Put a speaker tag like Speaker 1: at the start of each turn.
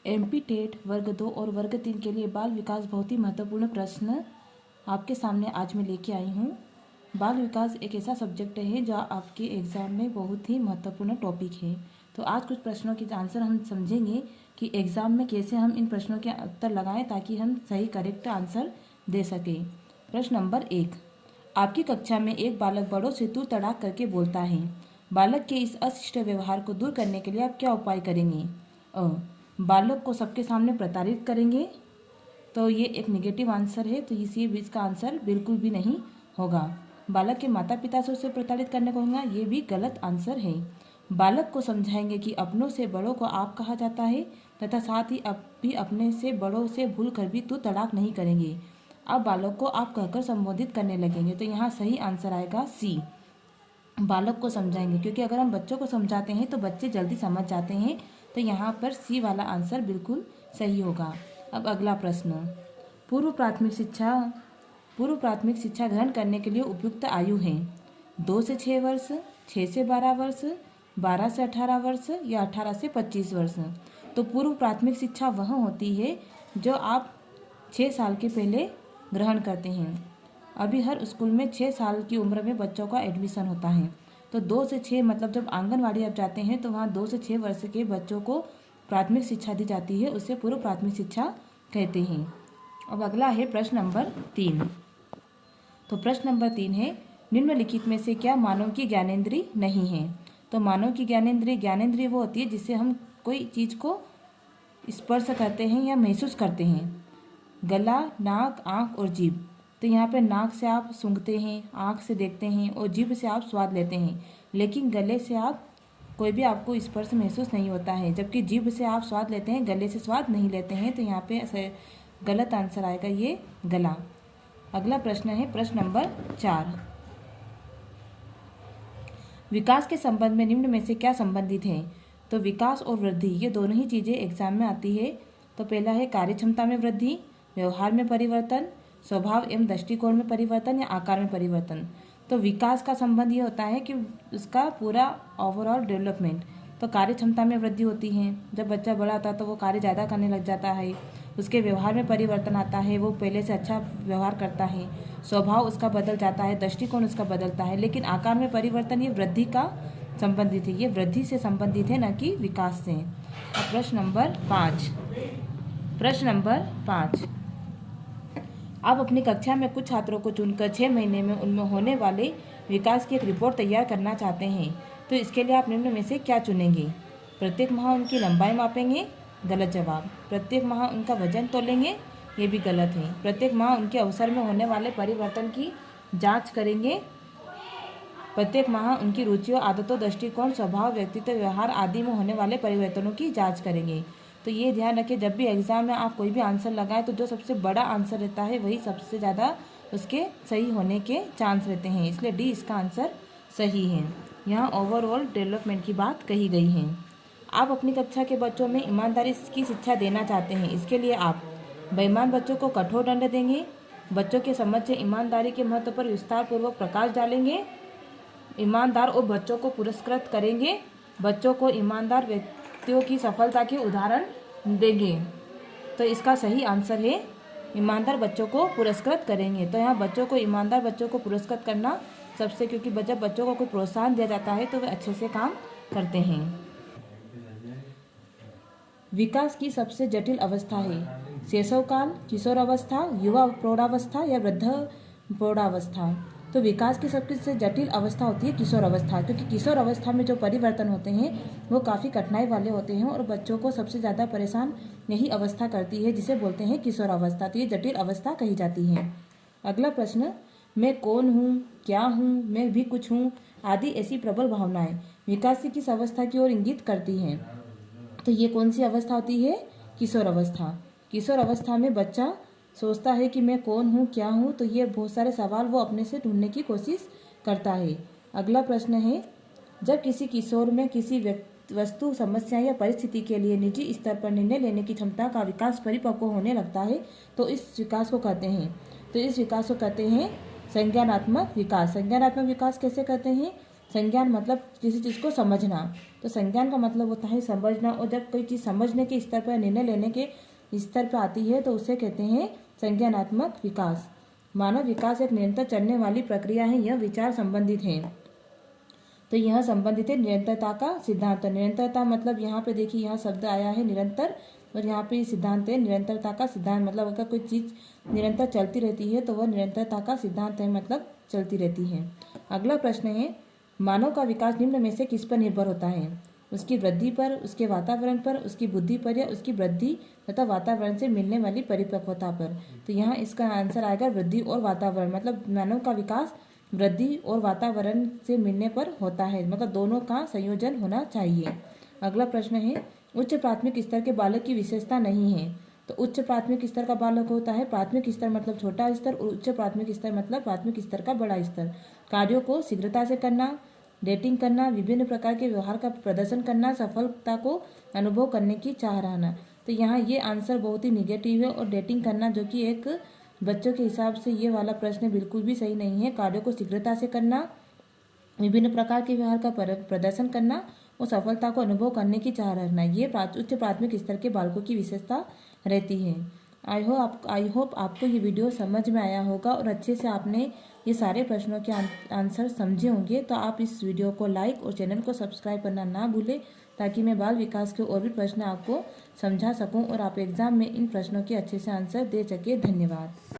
Speaker 1: MP TET वर्ग 2 और वर्ग 3 के लिए बाल विकास बहुत ही महत्वपूर्ण प्रश्न आपके सामने आज मैं लेके आई हूँ। बाल विकास एक ऐसा सब्जेक्ट है जो आपके एग्ज़ाम में बहुत ही महत्वपूर्ण टॉपिक है। तो आज कुछ प्रश्नों के आंसर हम समझेंगे कि एग्ज़ाम में कैसे हम इन प्रश्नों के उत्तर लगाएं ताकि हम सही करेक्ट आंसर दे सकें। प्रश्न नंबर 1, आपकी कक्षा में एक बालक बड़ों से तू तड़ाक करके बोलता है। बालक के इस अशिष्ट व्यवहार को दूर करने के लिए आप क्या उपाय करेंगे? बालक को सबके सामने प्रताड़ित करेंगे, तो ये एक नेगेटिव आंसर है, तो इसी इसका आंसर बिल्कुल भी नहीं होगा। बालक के माता पिता से उसे प्रताड़ित करने को होगा, ये भी गलत आंसर है। बालक को समझाएंगे कि अपनों से बड़ों को आप कहा जाता है तथा साथ ही अब भी अपने से बड़ों से भूल कर भी तू तड़ाक नहीं करेंगे। अब बालक को आप कहकर संबोधित करने लगेंगे, तो यहाँ सही आंसर आएगा सी, बालक को समझाएंगे, क्योंकि अगर हम बच्चों को समझाते हैं तो बच्चे जल्दी समझ जाते हैं, तो यहाँ पर सी वाला आंसर बिल्कुल सही होगा। अब अगला प्रश्न, पूर्व प्राथमिक शिक्षा ग्रहण करने के लिए उपयुक्त आयु है 2 से 6 वर्ष, 6 से 12 वर्ष, 12 से 18 वर्ष या 18 से 25 वर्ष। तो पूर्व प्राथमिक शिक्षा वह होती है जो आप 6 साल के पहले ग्रहण करते हैं। अभी हर स्कूल में 6 साल की उम्र में बच्चों का एडमिशन होता है, तो 2 से 6 मतलब जब आंगनवाड़ी आप जाते हैं तो वहाँ 2 से 6 वर्ष के बच्चों को प्राथमिक शिक्षा दी जाती है, उसे पूर्व प्राथमिक शिक्षा कहते हैं। अब अगला है प्रश्न नंबर 3। तो प्रश्न नंबर 3 है, निम्नलिखित में से क्या मानव की ज्ञानेंद्रिय नहीं है? तो मानव की ज्ञानेंद्रिय वो होती है जिससे हम कोई चीज़ को स्पर्श करते हैं या महसूस करते हैं। गला, नाक, आँख और जीभ। तो यहाँ पे नाक से आप सूंघते हैं, आँख से देखते हैं और जीभ से आप स्वाद लेते हैं, लेकिन गले से आप कोई भी आपको स्पर्श महसूस नहीं होता है, जबकि जीभ से आप स्वाद लेते हैं, गले से स्वाद नहीं लेते हैं। तो यहाँ पे गलत आंसर आएगा ये गला। अगला प्रश्न है प्रश्न नंबर 4, विकास के संबंध में निम्न में से क्या संबंधित है? तो विकास और वृद्धि ये दोनों ही चीज़ें एग्जाम में आती है। तो पहला है कार्यक्षमता में वृद्धि, व्यवहार में परिवर्तन, स्वभाव एवं दृष्टिकोण में परिवर्तन या आकार में परिवर्तन। तो विकास का संबंध ये होता है कि उसका पूरा ओवरऑल डेवलपमेंट। तो कार्य क्षमता में वृद्धि होती है, जब बच्चा बड़ा होता है तो वो कार्य ज़्यादा करने लग जाता है। उसके व्यवहार में परिवर्तन आता है, वो पहले से अच्छा व्यवहार करता है, स्वभाव उसका बदल जाता है, दृष्टिकोण उसका बदलता है। लेकिन आकार में परिवर्तन ये वृद्धि का संबंधित है, ये वृद्धि से संबंधित है, न कि विकास से। अब प्रश्न नंबर 5, आप अपनी कक्षा में कुछ छात्रों को चुनकर 6 महीने में उनमें होने वाले विकास की एक रिपोर्ट तैयार करना चाहते हैं। तो इसके लिए आप निम्न में से क्या चुनेंगे? प्रत्येक माह उनकी लंबाई मापेंगे, गलत जवाब। प्रत्येक माह उनका वजन तोलेंगे, ये भी गलत है। प्रत्येक माह उनके अवसर में होने वाले परिवर्तन की जाँच करेंगे। प्रत्येक माह उनकी रुचियों, आदतों, दृष्टिकोण, स्वभाव, व्यक्तित्व, व्यवहार आदि में होने वाले परिवर्तनों की जाँच करेंगे। तो ये ध्यान रखें, जब भी एग्ज़ाम में आप कोई भी आंसर लगाएं तो जो सबसे बड़ा आंसर रहता है वही सबसे ज़्यादा उसके सही होने के चांस रहते हैं, इसलिए डी इसका आंसर सही है। यहाँ ओवरऑल डेवलपमेंट की बात कही गई है। आप अपनी कक्षा के बच्चों में ईमानदारी की शिक्षा देना चाहते हैं, इसके लिए आप बेईमान बच्चों को कठोर दंड देंगे, बच्चों के समझ से ईमानदारी के महत्व पर विस्तारपूर्वक प्रकाश डालेंगे, ईमानदार और बच्चों को पुरस्कृत करेंगे, बच्चों को ईमानदार व्यक्तियों की सफलता के उदाहरण देंगे। तो इसका सही आंसर है ईमानदार बच्चों को पुरस्कृत करेंगे। तो यहाँ बच्चों को ईमानदार बच्चों को पुरस्कृत करना सबसे, क्योंकि जब बच्चों को कोई प्रोत्साहन दिया जाता है तो वे अच्छे से काम करते हैं। विकास की सबसे जटिल अवस्था है शैशवकाल, किशोर अवस्था, युवा प्रौढ़ावस्था या वृद्ध प्रौढ़ावस्था। तो विकास की सबसे जटिल अवस्था होती है किशोर अवस्था, क्योंकि किशोर अवस्था में जो परिवर्तन होते हैं वो काफ़ी कठिनाई वाले होते हैं और बच्चों को सबसे ज़्यादा परेशान यही अवस्था करती है, जिसे बोलते हैं किशोर अवस्था। तो ये जटिल अवस्था कही जाती है। अगला प्रश्न, मैं कौन हूँ, क्या हूँ, मैं भी कुछ हूँ आदि ऐसी प्रबल भावनाएं विकास की किस अवस्था की ओर इंगित करती हैं? तो ये कौन सी अवस्था होती है? किशोर अवस्था। किशोर अवस्था में बच्चा सोचता है कि मैं कौन हूँ, क्या हूँ, तो ये बहुत सारे सवाल वो अपने से ढूंढने की कोशिश करता है। अगला प्रश्न है, जब किसी किशोर में किसी वस्तु, समस्या या परिस्थिति के लिए निजी स्तर पर निर्णय लेने की क्षमता का विकास परिपक्व होने लगता है, तो इस विकास को कहते हैं संज्ञानात्मक विकास। संज्ञानात्मक विकास कैसे कहते हैं? संज्ञान मतलब किसी चीज़ को समझना। तो संज्ञान का मतलब होता है समझना, और जब कोई चीज़ समझने के स्तर पर, निर्णय लेने के स्तर पर आती है तो उसे कहते हैं संज्ञानात्मक विकास। मानव विकास एक निरंतर चलने वाली प्रक्रिया है। यह विचार संबंधित है, तो यह संबंधित है निरंतरता का सिद्धांत। निरंतरता मतलब यहाँ पे देखिए, यहाँ शब्द आया है निरंतर, और यहाँ पे सिद्धांत है निरंतरता का सिद्धांत। मतलब अगर कोई चीज़ निरंतर चलती रहती है तो वह निरंतरता का सिद्धांत है, मतलब चलती रहती है। अगला प्रश्न है, मानव का विकास निम्न में से किस पर निर्भर होता है? उसकी वृद्धि पर, उसके वातावरण पर, उसकी बुद्धि पर, या उसकी वृद्धि तथा वातावरण से मिलने वाली परिपक्वता पर। तो यहाँ इसका आंसर आएगा वृद्धि और वातावरण। मतलब मानव का विकास वृद्धि और वातावरण से मिलने पर होता है, मतलब दोनों का संयोजन होना चाहिए। अगला प्रश्न है, उच्च प्राथमिक स्तर के बालक की विशेषता नहीं है। तो उच्च प्राथमिक स्तर का बालक होता है, प्राथमिक स्तर मतलब छोटा स्तर, और उच्च प्राथमिक स्तर मतलब प्राथमिक स्तर का बड़ा स्तर। कार्यों को शीघ्रता से करना, डेटिंग करना, विभिन्न प्रकार के व्यवहार का प्रदर्शन करना, सफलता को अनुभव करने की चाह रखना। तो यहाँ ये आंसर बहुत ही निगेटिव है, और डेटिंग करना जो कि एक बच्चों के हिसाब से ये वाला प्रश्न बिल्कुल भी सही नहीं है। कार्यों को शीघ्रता से करना, विभिन्न प्रकार के व्यवहार का प्रदर्शन करना और सफलता को अनुभव करने की चाह रखना, ये उच्च प्राथमिक स्तर के बालकों की विशेषता रहती है। आई होप आपको ये वीडियो समझ में आया होगा और अच्छे से आपने ये सारे प्रश्नों के आंसर समझे होंगे। तो आप इस वीडियो को लाइक और चैनल को सब्सक्राइब करना ना भूलें, ताकि मैं बाल विकास के और भी प्रश्न आपको समझा सकूं और आप एग्जाम में इन प्रश्नों के अच्छे से आंसर दे सके। धन्यवाद।